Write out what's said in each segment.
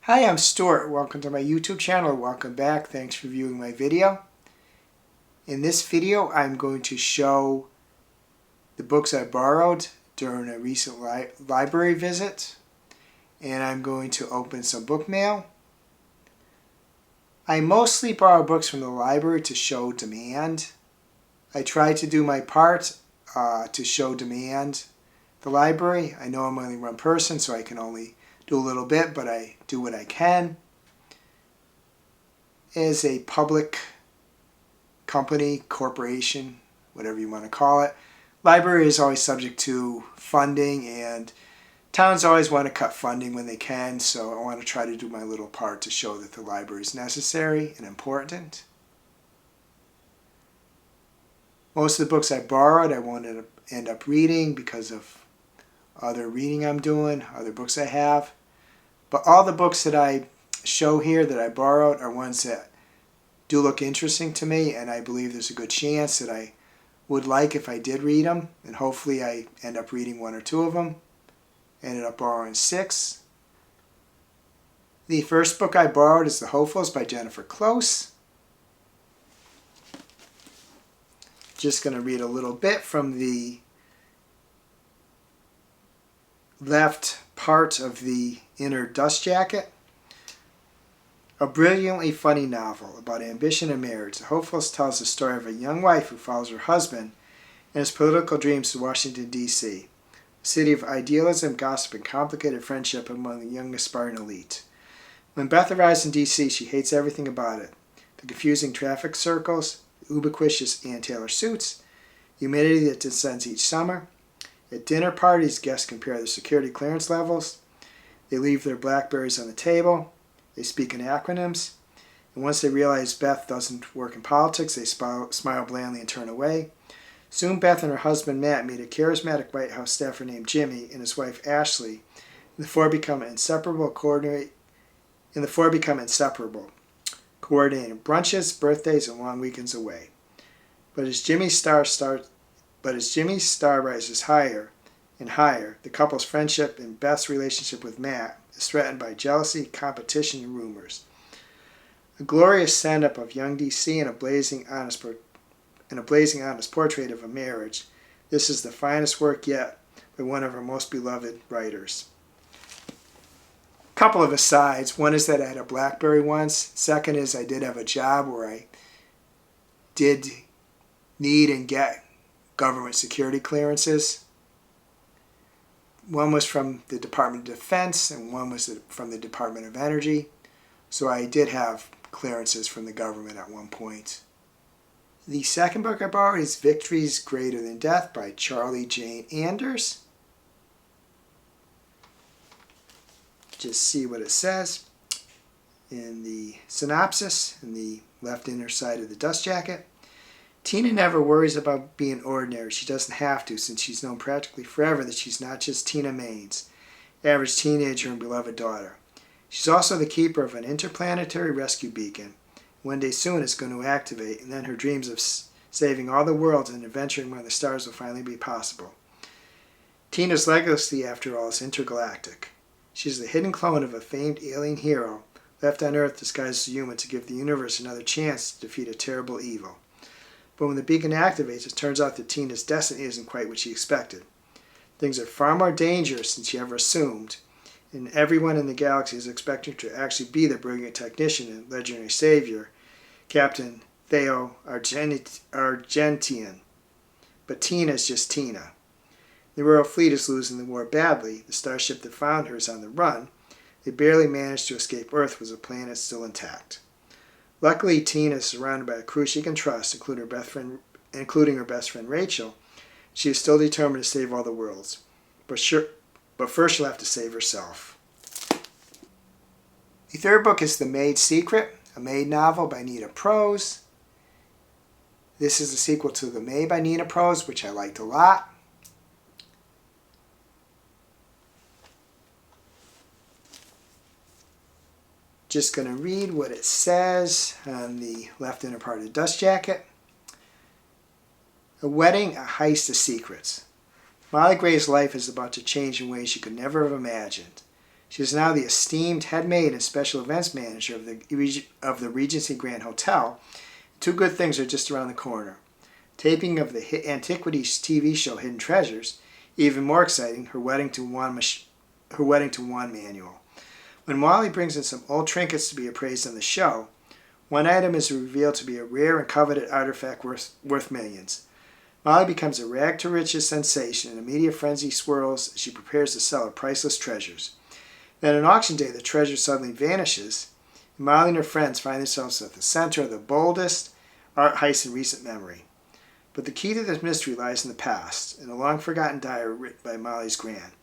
Hi, I'm Stuart. Welcome to my YouTube channel. Welcome back. Thanks for viewing my video. In this video, I'm going to show the books I borrowed during a recent library visit, and I'm going to open some book mail. I mostly borrow books from the library to show demand. I try to do my part to show demand the library. I know I'm only one person, so I can only do a little bit, but I do what I can. As a public company, corporation, whatever you want to call it, library is always subject to funding, and towns always want to cut funding when they can, so I want to try to do my little part to show that the library is necessary and important. Most of the books I borrowed I won't end up reading because of other reading I'm doing, other books I have. But all the books that I show here that I borrowed are ones that do look interesting to me, and I believe there's a good chance that I would like if I did read them, and hopefully I end up reading one or two of them. Ended up borrowing 6. The first book I borrowed is The Hopefuls by Jennifer Close. Just going to read a little bit from the left part of the inner dust jacket. A brilliantly funny novel about ambition and marriage, The Hopefuls tells the story of a young wife who follows her husband and his political dreams to Washington, D.C., a city of idealism, gossip, and complicated friendship among the young aspiring elite. When Beth arrives in D.C., she hates everything about it. The confusing traffic circles, the ubiquitous Ann Taylor suits, the humidity that descends each summer. At dinner parties, guests compare their security clearance levels. They leave their Blackberries on the table. They speak in acronyms. And once they realize Beth doesn't work in politics, they smile blandly and turn away. Soon Beth and her husband Matt meet a charismatic White House staffer named Jimmy and his wife Ashley, and the four become inseparable, coordinating brunches, birthdays, and long weekends away. But as Jimmy's star rises higher and higher, the couple's friendship and Beth's relationship with Matt is threatened by jealousy, competition, and rumors. A glorious stand-up of young D.C. and a blazing honest portrait of a marriage. This is the finest work yet by one of our most beloved writers. Couple of asides. One is that I had a Blackberry once. Second is I did have a job where I did need and get government security clearances. One was from the Department of Defense and one was from the Department of Energy. So I did have clearances from the government at one point. The second book I borrowed is Victories Greater Than Death by Charlie Jane Anders. Just see what it says in the synopsis in the left inner side of the dust jacket. Tina never worries about being ordinary. She doesn't have to, since she's known practically forever that she's not just Tina Main's average teenager and beloved daughter. She's also the keeper of an interplanetary rescue beacon. One day soon it's going to activate, and then her dreams of saving all the worlds and adventuring among the stars will finally be possible. Tina's legacy, after all, is intergalactic. She's the hidden clone of a famed alien hero left on Earth disguised as a human to give the universe another chance to defeat a terrible evil. But when the beacon activates, it turns out that Tina's destiny isn't quite what she expected. Things are far more dangerous than she ever assumed, and everyone in the galaxy is expecting her to actually be the brilliant technician and legendary savior, Captain Theo Argentian. But Tina is just Tina. The Royal Fleet is losing the war badly. The starship that found her is on the run. They barely managed to escape Earth with the planet still intact. Luckily, Tina is surrounded by a crew she can trust, including her best friend Rachel. She is still determined to save all the worlds. But first she'll have to save herself. The third book is The Maid's Secret, a Maid novel by Nita Prose. This is a sequel to The Maid by Nita Prose, which I liked a lot. Just going to read what it says on the left inner part of the dust jacket. A wedding, a heist of secrets. Molly Gray's life is about to change in ways she could never have imagined. She is now the esteemed head maid and special events manager of the Regency Grand Hotel. Two good things are just around the corner. Taping of the hit Antiquities TV show Hidden Treasures. Even more exciting, her wedding to Juan manual. When Molly brings in some old trinkets to be appraised on the show, one item is revealed to be a rare and coveted artifact worth millions. Molly becomes a rag-to-riches sensation, and a media frenzy swirls as she prepares to sell her priceless treasures. Then on auction day, the treasure suddenly vanishes, and Molly and her friends find themselves at the center of the boldest art heist in recent memory. But the key to this mystery lies in the past, in a long-forgotten diary written by Molly's gran.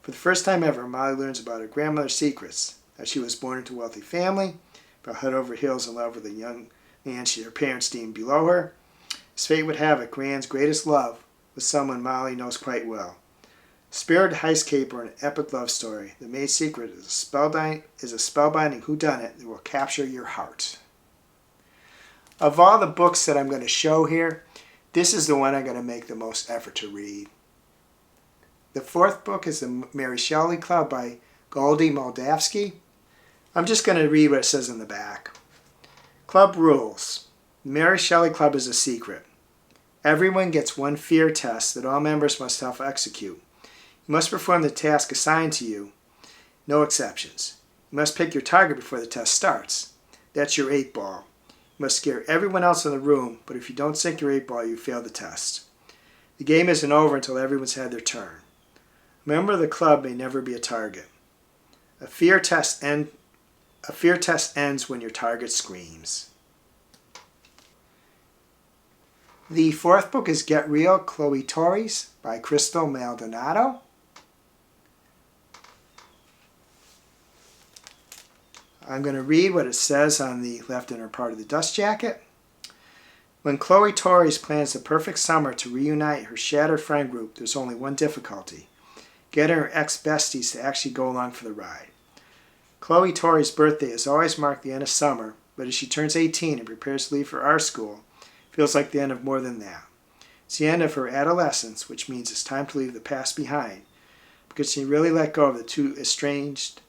For the first time ever, Molly learns about her grandmother's secrets, that she was born into a wealthy family, fell head over heels in love with a young man her parents deemed below her. As fate would have it, Gran's greatest love was someone Molly knows quite well. A spirited heist caper and an epic love story, The Maid's Secret is a spellbinding whodunit that will capture your heart. Of all the books that I'm going to show here, this is the one I'm going to make the most effort to read. The fourth book is the Mary Shelley Club by Goldy Moldavsky. I'm just going to read what it says in the back. Club rules. The Mary Shelley Club is a secret. Everyone gets one fear test that all members must self-execute. You must perform the task assigned to you. No exceptions. You must pick your target before the test starts. That's your 8-ball. You must scare everyone else in the room, but if you don't sink your 8-ball, you fail the test. The game isn't over until everyone's had their turn. A member of the club may never be a target. A fear test ends when your target screams. The fourth book is Get Real, Chloe Torres by Crystal Maldonado. I'm going to read what it says on the left inner part of the dust jacket. When Chloe Torres plans the perfect summer to reunite her shattered friend group, there's only one difficulty: getting her ex-besties to actually go along for the ride. Chloe Torres' birthday is always marked the end of summer, but as she turns 18 and prepares to leave for art school, it feels like the end of more than that. It's the end of her adolescence, which means it's time to leave the past behind. Can she really let go of the two estranged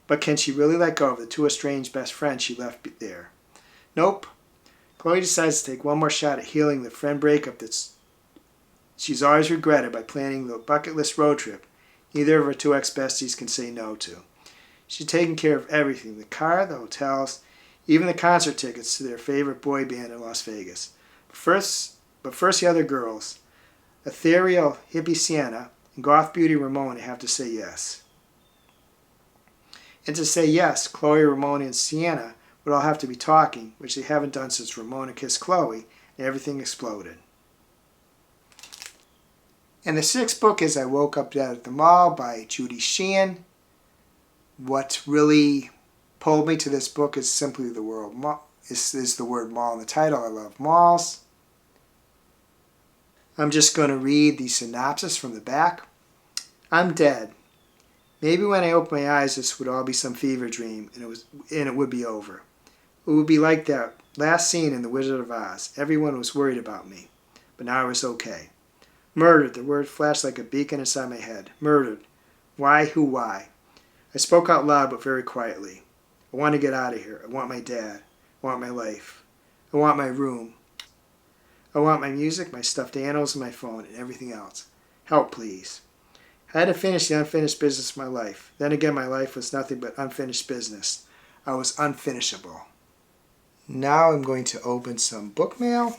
best friends she left there? Nope. Chloe decides to take one more shot at healing the friend breakup that she's always regretted by planning the bucket list road trip neither of her two ex-besties can say no to. She's taken care of everything: the car, the hotels, even the concert tickets to their favorite boy band in Las Vegas. But first the other girls, ethereal hippie Sienna and goth beauty Ramona, have to say yes. And to say yes, Chloe, Ramona, and Sienna would all have to be talking, which they haven't done since Ramona kissed Chloe and everything exploded. And the sixth book is I Woke Up Dead at the Mall by Judy Sheehan. What really pulled me to this book is simply the word mall in the title. I love malls. I'm just going to read the synopsis from the back. I'm dead. Maybe when I open my eyes, this would all be some fever dream, and it would be over. It would be like that last scene in The Wizard of Oz. Everyone was worried about me, but now I was okay. Murdered, the word flashed like a beacon inside my head. Murdered. Why, who, why? I spoke out loud but very quietly. I want to get out of here. I want my dad. I want my life. I want my room. I want my music, my stuffed animals, and my phone, and everything else. Help, please. I had to finish the unfinished business of my life. Then again, my life was nothing but unfinished business. I was unfinishable. Now I'm going to open some book mail.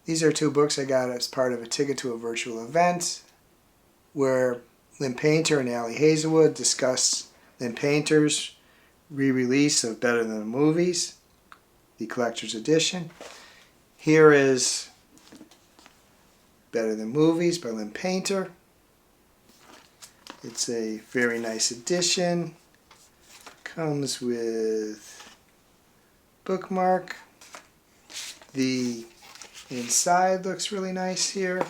These are two books I got as part of a ticket to a virtual event where Lynn Painter and Ali Hazelwood discuss Lynn Painter's re-release of Better Than the Movies, the collector's edition. Here is Better Than Movies by Lynn Painter. It's a very nice edition. Comes with bookmark. The inside looks really nice here.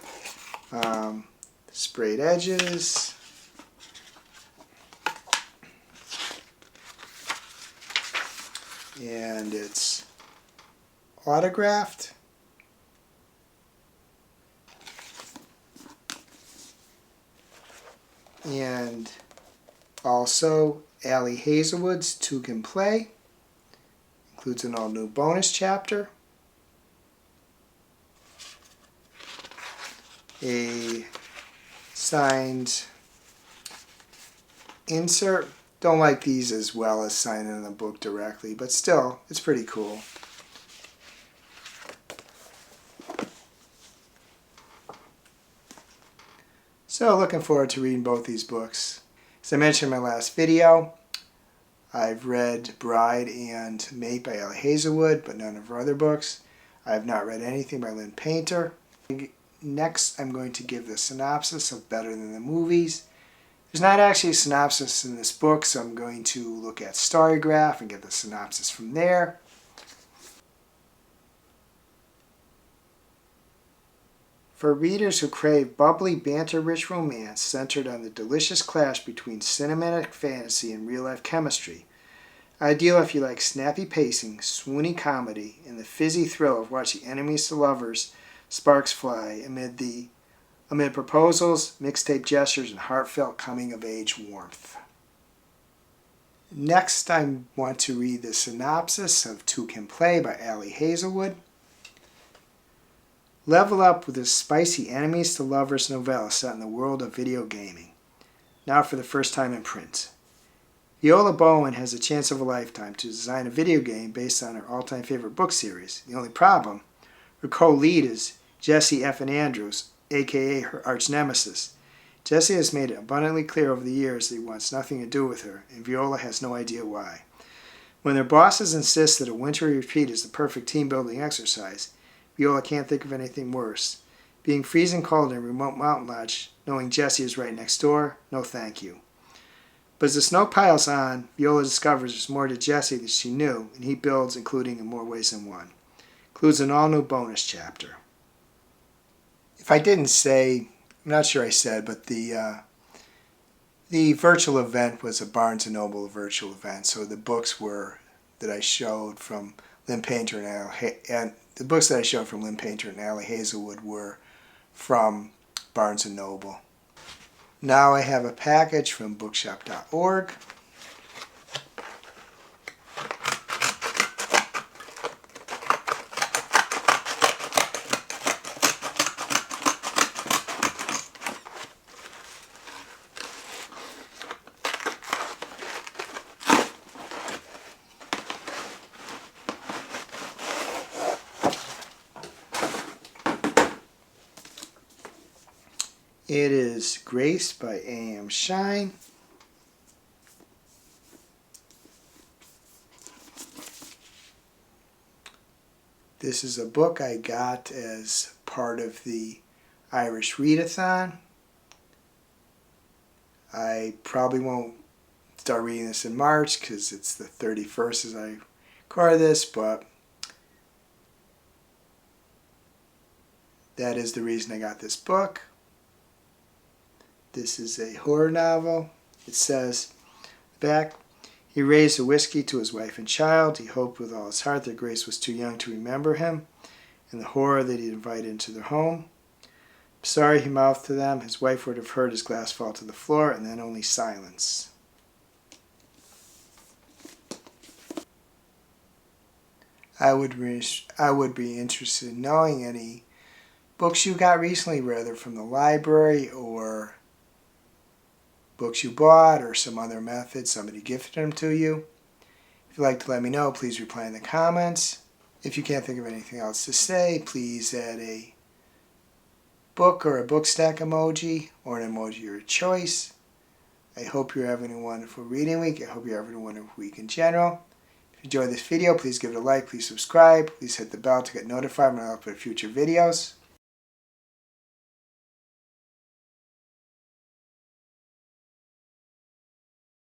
Sprayed edges. And it's autographed. And also Ali Hazelwood's Two Can Play. Includes an all-new bonus chapter. A signed insert. Don't like these as well as signing in the book directly, but still, it's pretty cool. So looking forward to reading both these books. As I mentioned in my last video, I've read Bride and Maid by Ali Hazelwood, but none of her other books. I have not read anything by Lynn Painter. Next, I'm going to give the synopsis of Better Than the Movies. There's not actually a synopsis in this book, so I'm going to look at Storygraph and get the synopsis from there. For readers who crave bubbly, banter-rich romance centered on the delicious clash between cinematic fantasy and real-life chemistry, ideal if you like snappy pacing, swoony comedy, and the fizzy thrill of watching enemies to lovers sparks fly amid proposals, mixtape gestures, and heartfelt coming-of-age warmth. Next, I want to read the synopsis of Two Can Play by Ali Hazelwood. Level up with this spicy enemies to lovers novella set in the world of video gaming, now for the first time in print. Viola Bowen has a chance of a lifetime to design a video game based on her all-time favorite book series. The only problem, her co-lead is Jesse F. Andrews, aka her arch-nemesis. Jesse has made it abundantly clear over the years that he wants nothing to do with her, and Viola has no idea why. When their bosses insist that a wintry retreat is the perfect team-building exercise, Viola can't think of anything worse. Being freezing cold in a remote mountain lodge, knowing Jesse is right next door, no thank you. But as the snow piles on, Viola discovers there's more to Jesse than she knew, and he builds, including in more ways than one. Includes an all-new bonus chapter. If I didn't say, I'm not sure I said, but the virtual event was a Barnes & Noble virtual event. So the books that I showed from Lynn Painter and the books that I showed from Lynn Painter and Ali Hazelwood were from Barnes & Noble. Now I have a package from bookshop.org. It is Grace by A.M. Shine. This is a book I got as part of the Irish Readathon. I probably won't start reading this in March because it's the 31st as I record this, but that is the reason I got this book. This is a horror novel. It says, back, he raised a whiskey to his wife and child. He hoped with all his heart that Grace was too young to remember him and the horror that he'd invited into their home. I'm sorry, he mouthed to them. His wife would have heard his glass fall to the floor and then only silence. I would be interested in knowing any books you got recently, whether from the library or books you bought or some other method, somebody gifted them to you. If you'd like to let me know, please reply in the comments. If you can't think of anything else to say, please add a book or a book stack emoji or an emoji of your choice. I hope you're having a wonderful reading week. I hope you're having a wonderful week in general. If you enjoyed this video, please give it a like, please subscribe, please hit the bell to get notified when I upload future videos.